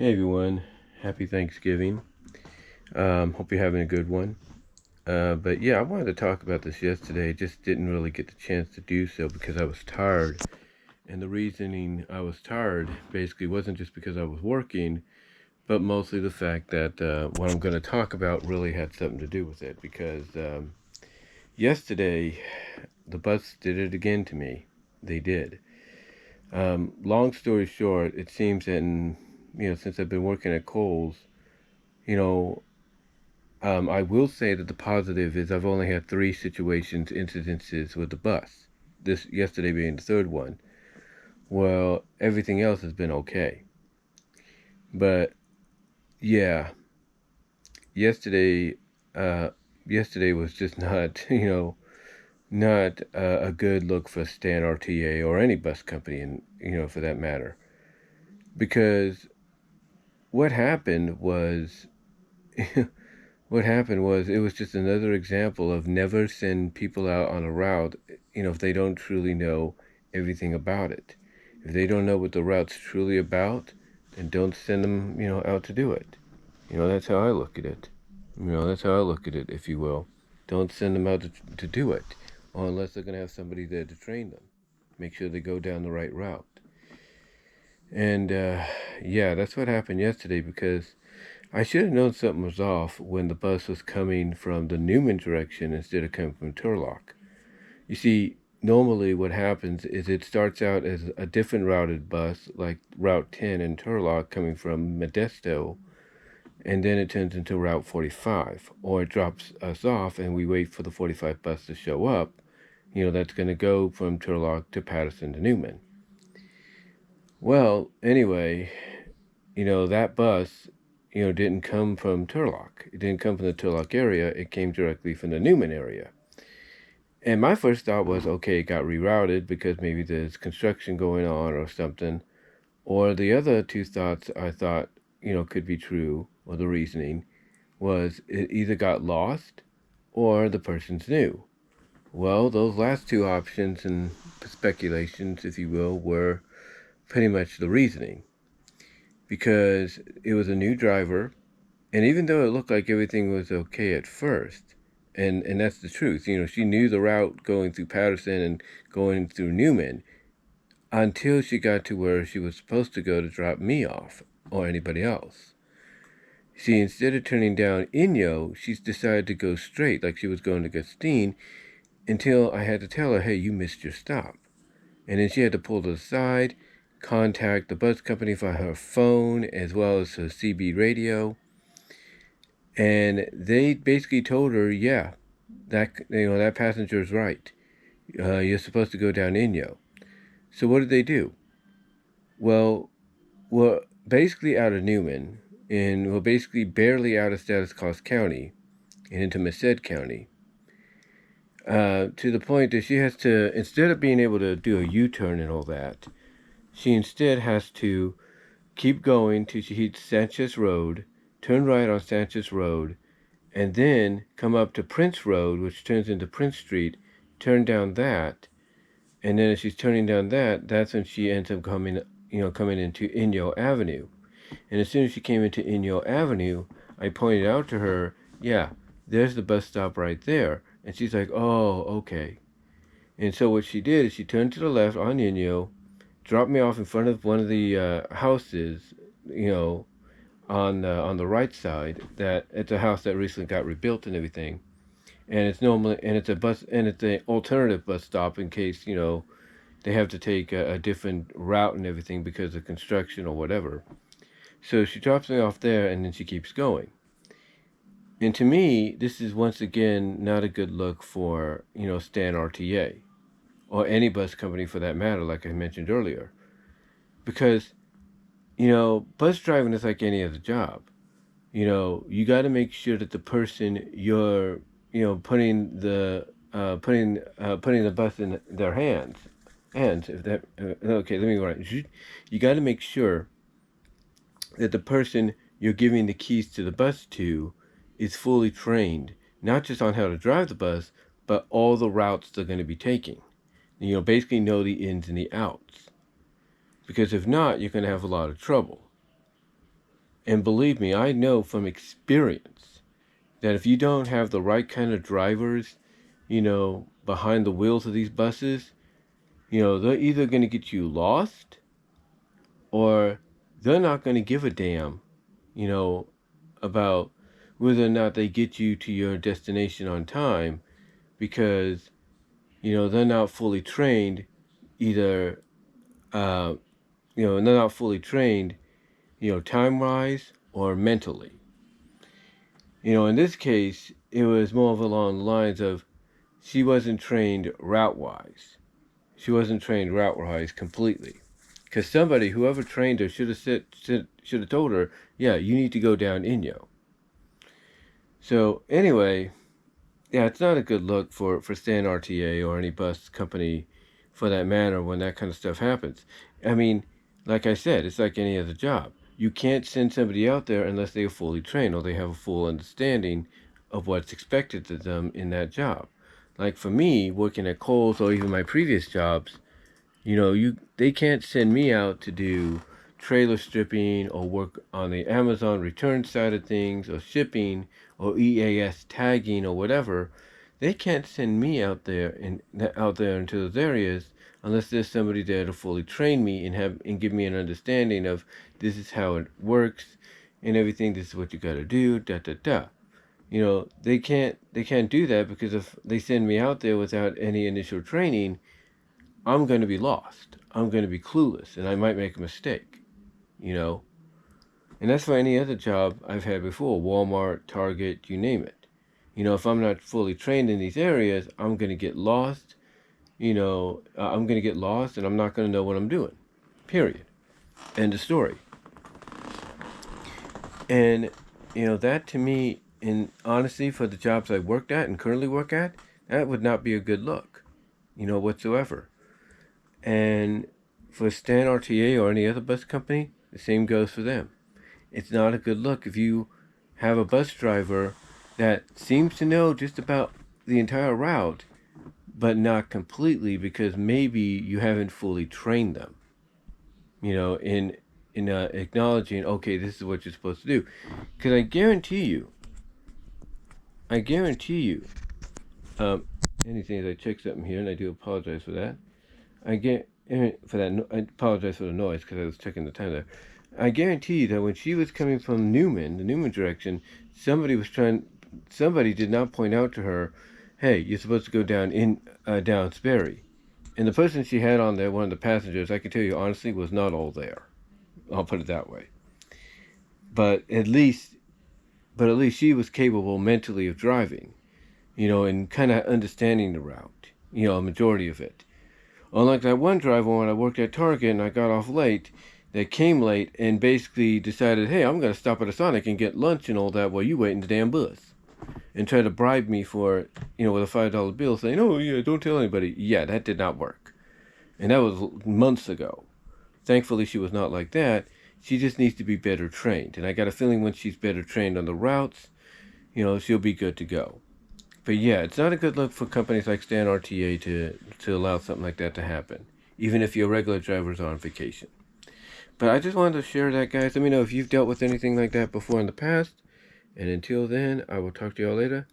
Hey everyone, happy Thanksgiving. Hope you're having a good one. But yeah, I wanted to talk about this yesterday. Just didn't really get the chance to do so because I was tired. And the reasoning I was tired basically wasn't just because I was working, but mostly the fact that what I'm going to talk about really had something to do with it. Because yesterday, the bus did it again to me. They did. Long story short, it seems that since I've been working at Kohl's, you know, I will say that the positive is I've only had three incidences with the bus. This yesterday being the third one. Well, everything else has been okay. But yeah, yesterday, uh, yesterday was just not, not a good look for Stan RTA or any bus company, and for that matter, because what happened was what happened was it was just another example of never send people out on a route, if they don't truly know everything about it. If they don't know what the route's truly about, then don't send them, out to do it. That's how I look at it. That's how I look at it, if you will. Don't send them out to do it, or unless they're going to have somebody there to train them. Make sure they go down the right route. And yeah, that's what happened yesterday because I should have known something was off when the bus was coming from the Newman direction instead of coming from Turlock. You see, normally what happens is it starts out as a different routed bus, like Route 10 in Turlock coming from Modesto, and then it turns into Route 45, or it drops us off and we wait for the 45 bus to show up. That's going to go from Turlock to Patterson to Newman. Well, anyway, that bus, didn't come from Turlock. It didn't come from the Turlock area. It came directly from the Newman area. And my first thought was, okay, it got rerouted because maybe there's construction going on or something. Or the other two thoughts I thought, could be true, or the reasoning, was it either got lost or the person's new. Well, those last two options and speculations, if you will, were pretty much the reasoning. Because it was a new driver, and even though it looked like everything was okay at first, and that's the truth, she knew the route going through Patterson and going through Newman until she got to where she was supposed to go to drop me off or anybody else. See, instead of turning down Inyo, she's decided to go straight like she was going to Gustine until I had to tell her, hey, you missed your stop. And then she had to pull to the side, contact the bus company for her phone as well as her CB radio. And they basically told her, yeah, that passenger's right. You're supposed to go down Inyo. So what did they do? Well, we're basically out of Newman, and we're basically barely out of Status Cost County and into Merced County. To the point that she has to, instead of being able to do a U-turn and all that, she instead has to keep going till she hits Sanchez Road, turn right on Sanchez Road, and then come up to Prince Road, which turns into Prince Street, turn down that, and then as she's turning down that, that's when she ends up coming into Inyo Avenue. And as soon as she came into Inyo Avenue, I pointed out to her, yeah, there's the bus stop right there. And she's like, oh, okay. And so what she did is she turned to the left on Inyo, dropped me off in front of one of the houses, on the right side. That it's a house that recently got rebuilt and everything, and it's a bus and it's an alternative bus stop in case they have to take a different route and everything because of construction or whatever. So she drops me off there and then she keeps going. And to me, this is once again not a good look for Stan RTA or any bus company for that matter, like I mentioned earlier, because bus driving is like any other job. You got to make sure that the person you're, putting the bus in their hands. If that okay, let me go right. You got to make sure that the person you're giving the keys to the bus to is fully trained, not just on how to drive the bus, but all the routes they're going to be taking. Basically know the ins and the outs. Because if not, you're going to have a lot of trouble. And believe me, I know from experience that if you don't have the right kind of drivers, behind the wheels of these buses, they're either going to get you lost or they're not going to give a damn, you know, about whether or not they get you to your destination on time because, they're not fully trained either, uh, they're not fully trained, time-wise or mentally. In this case, it was more of along the lines of she wasn't trained route-wise. She wasn't trained route-wise completely. Because somebody, whoever trained her, should have told her, yeah, you need to go down Inyo. So anyway, yeah, it's not a good look for Stan RTA or any bus company for that matter when that kind of stuff happens. I mean, like I said, it's like any other job. You can't send somebody out there unless they are fully trained or they have a full understanding of what's expected of them in that job. Like for me, working at Kohl's or even my previous jobs, they can't send me out to do trailer stripping or work on the Amazon return side of things or shipping or EAS tagging or whatever. They can't send me out there into those areas unless there's somebody there to fully train me and give me an understanding of this is how it works and everything. This is what you got to do. Da da da. They can't do that because if they send me out there without any initial training, I'm going to be lost. I'm going to be clueless, and I might make a mistake, And that's for any other job I've had before, Walmart, Target, you name it. If I'm not fully trained in these areas, I'm going to get lost. I'm going to get lost, and I'm not going to know what I'm doing. Period. End of story. And, that to me, in honesty, for the jobs I worked at and currently work at, that would not be a good look, whatsoever. And for Stan RTA or any other bus company, the same goes for them. It's not a good look if you have a bus driver that seems to know just about the entire route, but not completely because maybe you haven't fully trained them. In acknowledging, okay, this is what you're supposed to do. Because I guarantee you, anything as I check something here, and I do apologize for that. I apologize for the noise because I was checking the time there. I guarantee you that when she was coming from the Newman direction, somebody did not point out to her, hey, you're supposed to go down Sperry. And the person she had on there, one of the passengers, I can tell you honestly, was not all there. I'll put it that way. But at least she was capable mentally of driving, and kind of understanding the route, a majority of it. Unlike that one driver when I worked at Target and I got off late, that came late and basically decided, hey, I'm going to stop at a Sonic and get lunch and all that while you wait in the damn bus. And try to bribe me for, with a $5 bill saying, oh, yeah, don't tell anybody. Yeah, that did not work. And that was months ago. Thankfully, she was not like that. She just needs to be better trained. And I got a feeling when she's better trained on the routes, she'll be good to go. But yeah, it's not a good look for companies like Stan RTA to allow something like that to happen, even if your regular drivers are on vacation. But I just wanted to share that, guys. Let me know if you've dealt with anything like that before in the past. And until then, I will talk to y'all later.